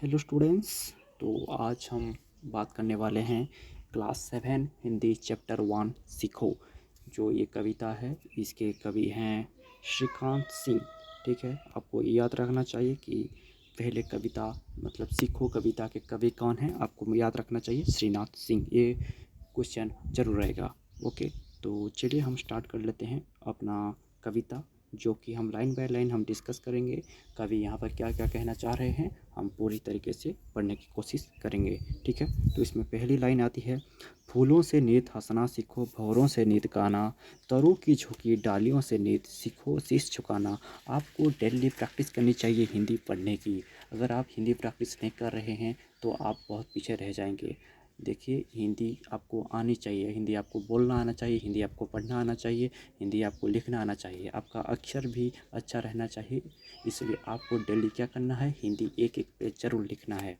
Hello students. तो आज हम बात करने वाले हैं क्लास 7 हिंदी चैप्टर 1 सीखो। जो ये कविता है इसके कवि हैं श्रीकांत सिंह। ठीक है, आपको याद रखना चाहिए कि पहले कविता मतलब सीखो कविता के कवि कौन हैं, आपको याद रखना चाहिए श्रीनाथ सिंह। ये क्वेश्चन जरूर रहेगा। ओके, तो चलिए हम स्टार्ट कर लेते हैं अपना कविता, जो कि हम लाइन बाय लाइन हम डिस्कस करेंगे। कवि यहाँ पर क्या क्या कहना चाह रहे हैं हम पूरी तरीके से पढ़ने की कोशिश करेंगे। ठीक है, तो इसमें पहली लाइन आती है, फूलों से नीत हंसना सीखो, भंवरों से नीत गाना, तरों की झुकी डालियों से नीत सीखो शीश झुकाना। आपको डेली प्रैक्टिस करनी चाहिए हिंदी पढ़ने की। अगर आप हिंदी प्रैक्टिस नहीं कर रहे हैं तो आप बहुत पीछे रह जाएंगे। देखिए, हिंदी आपको आनी चाहिए, हिंदी आपको बोलना आना चाहिए, हिंदी आपको पढ़ना आना चाहिए, हिंदी आपको लिखना आना चाहिए, आपका अक्षर भी अच्छा रहना चाहिए। इसलिए आपको डेली क्या करना है, हिंदी एक एक पेज जरूर लिखना है।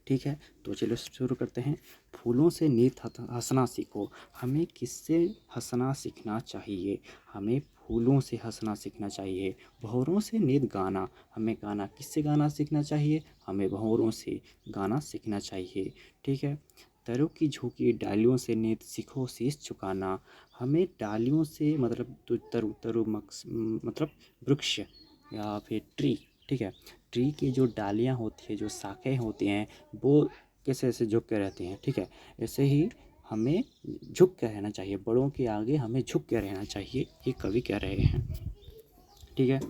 ठीक है, तो चलो शुरू करते हैं। फूलों से नीत हंसना सीखो, हमें किससे हंसना सीखना चाहिए? हमें फूलों से हंसना सीखना चाहिए। भंवरों से नीत गाना, हमें गाना किससे गाना सीखना चाहिए? हमें भंवरों से गाना सीखना चाहिए। ठीक है, तरों की झुकी डालियों से नीत सीखो शीश झुकाना, हमें डालियों से मतलब तरु तरु मतलब वृक्ष या फिर ट्री। ठीक है, ट्री की जो डालियाँ होती है, जो शाखाएँ होती हैं, वो कैसे ऐसे झुक के रहती हैं। ठीक है, ऐसे ही हमें झुक के रहना चाहिए, बड़ों के आगे हमें झुक के रहना चाहिए, ये कवि कह रहे हैं। ठीक है,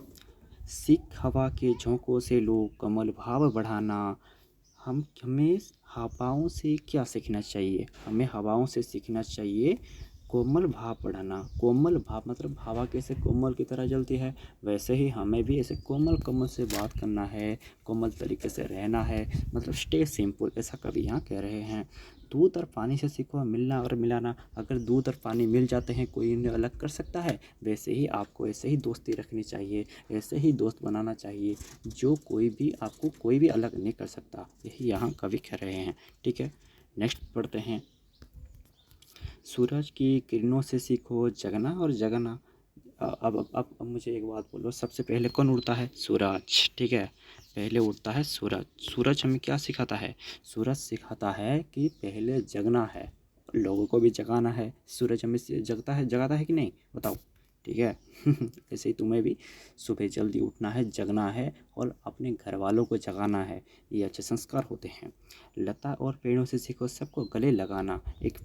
सीख हवा के झोंकों से लो कमल भाव बढ़ाना, हमें हवाओं से क्या सीखना चाहिए? हमें हवाओं से सीखना चाहिए कोमल भाव बढ़ाना। कोमल भाव मतलब हवा कैसे कोमल की तरह जलती है, वैसे ही हमें भी ऐसे कोमल कोमल से बात करना है, कोमल तरीके से रहना है, मतलब स्टे सिंपल, ऐसा कवि यहाँ कह रहे हैं। दूध और पानी से सीखो मिलना और मिलाना, अगर दूध और पानी मिल जाते हैं कोई इन्हें अलग कर सकता है? वैसे ही आपको ऐसे ही दोस्ती रखनी चाहिए, ऐसे ही दोस्त बनाना चाहिए, जो कोई भी आपको कोई भी अलग नहीं कर सकता, यही यहाँ कवि कह रहे हैं। ठीक है, नेक्स्ट पढ़ते हैं। सूरज की किरणों से सीखो जगना और जगना। अब मुझे एक बात बोलो, सबसे पहले कौन उड़ता है? सूरज। ठीक है, पहले उड़ता है सूरज। सूरज हमें क्या सिखाता है? सूरज सिखाता है कि पहले जगना है, लोगों को भी जगाना है। सूरज हमें जगाता है कि नहीं, बताओ? ठीक है ऐसे ही तुम्हें भी सुबह जल्दी उठना है, जगना है और अपने घर वालों को जगाना है, ये अच्छे संस्कार होते हैं। लता और पेड़ों से सीखो सबको गले लगाना। एक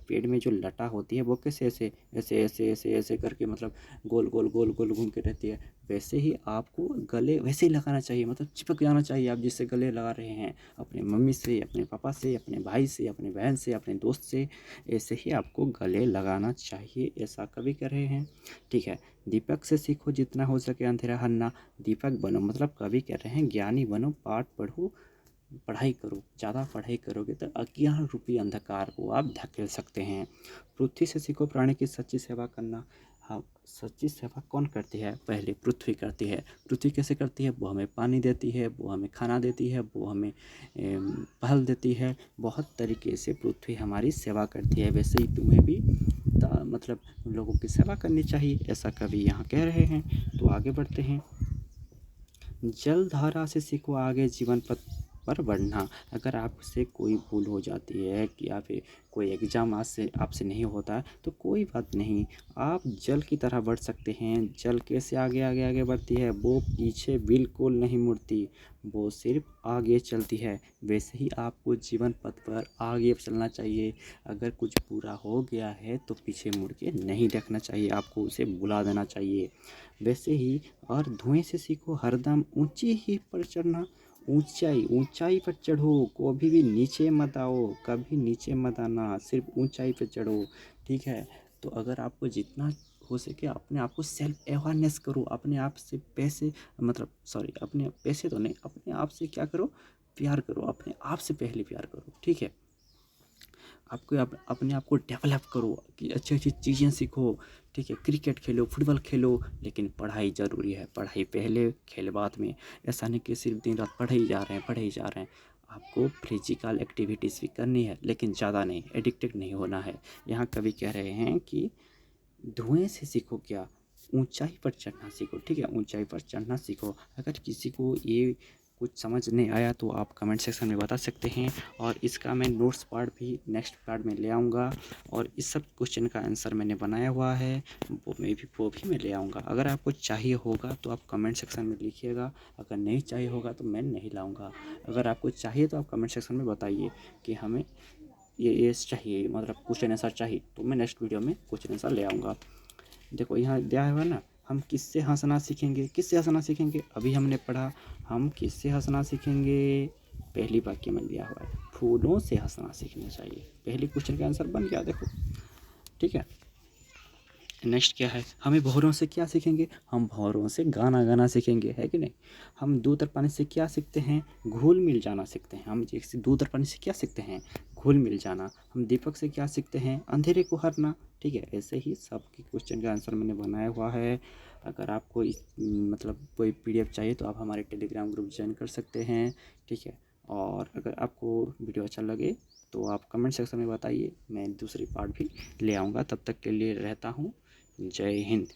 पेड़ में जो लता होती है वो कैसे ऐसे ऐसे ऐसे ऐसे ऐसे करके मतलब गोल गोल गोल गोल घूम के रहती है, वैसे ही आपको गले वैसे ही लगाना चाहिए, मतलब चिपक जाना चाहिए। आप जिससे गले लगा रहे हैं, अपने मम्मी से, अपने पापा से, अपने भाई से, अपने बहन से, अपने दोस्त से, ऐसे ही आपको गले लगाना चाहिए, ऐसा कवि कह रहे हैं। ठीक है, दीपक से सीखो जितना हो सके अंधेरा हरना। दीपक बनो मतलब कवि कह रहे हैं ज्ञानी बनो, पाठ पढ़ो, पढ़ाई करो। ज़्यादा पढ़ाई करोगे तो अज्ञान रूपी अंधकार को आप धकेल सकते हैं। पृथ्वी से सीखो प्राणी की सच्ची सेवा करना। हाँ, सच्ची सेवा कौन करती है? पहले पृथ्वी करती है। पृथ्वी कैसे करती है? वो हमें पानी देती है, वो हमें खाना देती है, वो हमें फल देती है, बहुत तरीके से पृथ्वी हमारी सेवा करती है। वैसे ही तुम्हें भी मतलब लोगों की सेवा करनी चाहिए, ऐसा कवि यहाँ कह रहे हैं। तो आगे बढ़ते हैं। जल धारा से सीखो आगे जीवन पथ पर बढ़ना। अगर आपसे कोई भूल हो जाती है कि या फिर कोई एग्ज़ाम आज से आपसे नहीं होता है तो कोई बात नहीं, आप जल की तरह बढ़ सकते हैं। जल कैसे आगे आगे आगे बढ़ती है? वो पीछे बिल्कुल नहीं मुड़ती, वो सिर्फ आगे चलती है। वैसे ही आपको जीवन पथ पर आगे चलना चाहिए। अगर कुछ पूरा हो गया है तो पीछे मुड़ के नहीं देखना चाहिए, आपको उसे भुला देना चाहिए। वैसे ही और धुएं से सीखो हरदम ऊंची ही पर चढ़ना। ऊंचाई पर चढ़ो, कभी भी नीचे मत आओ, कभी नीचे मत आना, सिर्फ ऊंचाई पर चढ़ो। ठीक है, तो अगर आपको जितना हो सके अपने आप को सेल्फ अवेयरनेस करो, अपने आप से पैसे मतलब सॉरी अपने पैसे तो नहीं, अपने आप से क्या करो, प्यार करो, अपने आप से पहले प्यार करो। ठीक है, आपको अपने आप को डेवलप करो कि अच्छी अच्छी चीज़ें सीखो। ठीक है, क्रिकेट खेलो, फुटबॉल खेलो, लेकिन पढ़ाई ज़रूरी है, पढ़ाई पहले खेल बाद में। ऐसा नहीं कि सिर्फ दिन रात पढ़े ही जा रहे हैं, पढ़े ही जा रहे हैं। आपको फिजिकल एक्टिविटीज़ भी करनी है, लेकिन ज़्यादा नहीं, एडिक्टेड नहीं होना है। यहाँ कवि कह रहे हैं कि धुएं से सीखो क्या, ऊंचाई पर चढ़ना सीखो। ठीक है, ऊंचाई पर चढ़ना सीखो। अगर किसी को ये कुछ समझ नहीं आया तो आप कमेंट सेक्शन में बता सकते हैं, और इसका मैं नोट्स पार्ट भी नेक्स्ट पार्ट में ले आऊँगा, और इस सब क्वेश्चन का आंसर मैंने बनाया हुआ है वो भी मैं ले आऊँगा। अगर आपको चाहिए होगा तो आप कमेंट सेक्शन में लिखिएगा, अगर नहीं चाहिए होगा तो मैं नहीं लाऊँगा। अगर आपको चाहिए तो आप कमेंट सेक्शन में बताइए कि हमें ये चाहिए, मतलब क्वेश्चन आंसर चाहिए, तो मैं नेक्स्ट वीडियो में क्वेश्चन आंसर ले आऊँगा। देखो यहाँ दिया हुआ ना, हम किससे हंसना सीखेंगे, किससे हंसना सीखेंगे, अभी हमने पढ़ा हम किससे हंसना सीखेंगे, पहली वाक्य में दिया हुआ है फूलों से हंसना सीखना चाहिए। पहले क्वेश्चन का आंसर बन गया देखो, ठीक है। नेक्स्ट क्या है, हमें भौरों से क्या सीखेंगे, हम भौरों से गाना गाना सीखेंगे, है कि नहीं। हम दूर पानी से क्या सीखते हैं, घुल मिल जाना सीखते हैं। हम जैसे दूर पानी से क्या सीखते हैं, घुल मिल जाना। हम दीपक से क्या सीखते हैं, अंधेरे को हरना, ठीक है। ऐसे ही सबके क्वेश्चन का आंसर मैंने बनाया हुआ है। अगर आपको इस मतलब कोई PDF चाहिए तो आप हमारे टेलीग्राम ग्रुप ज्वाइन कर सकते हैं, ठीक है। और अगर आपको वीडियो अच्छा लगे तो आप कमेंट सेक्शन में बताइए, मैं दूसरी पार्ट भी ले आऊँगा। तब तक के लिए रहता हूँ, जय हिंद।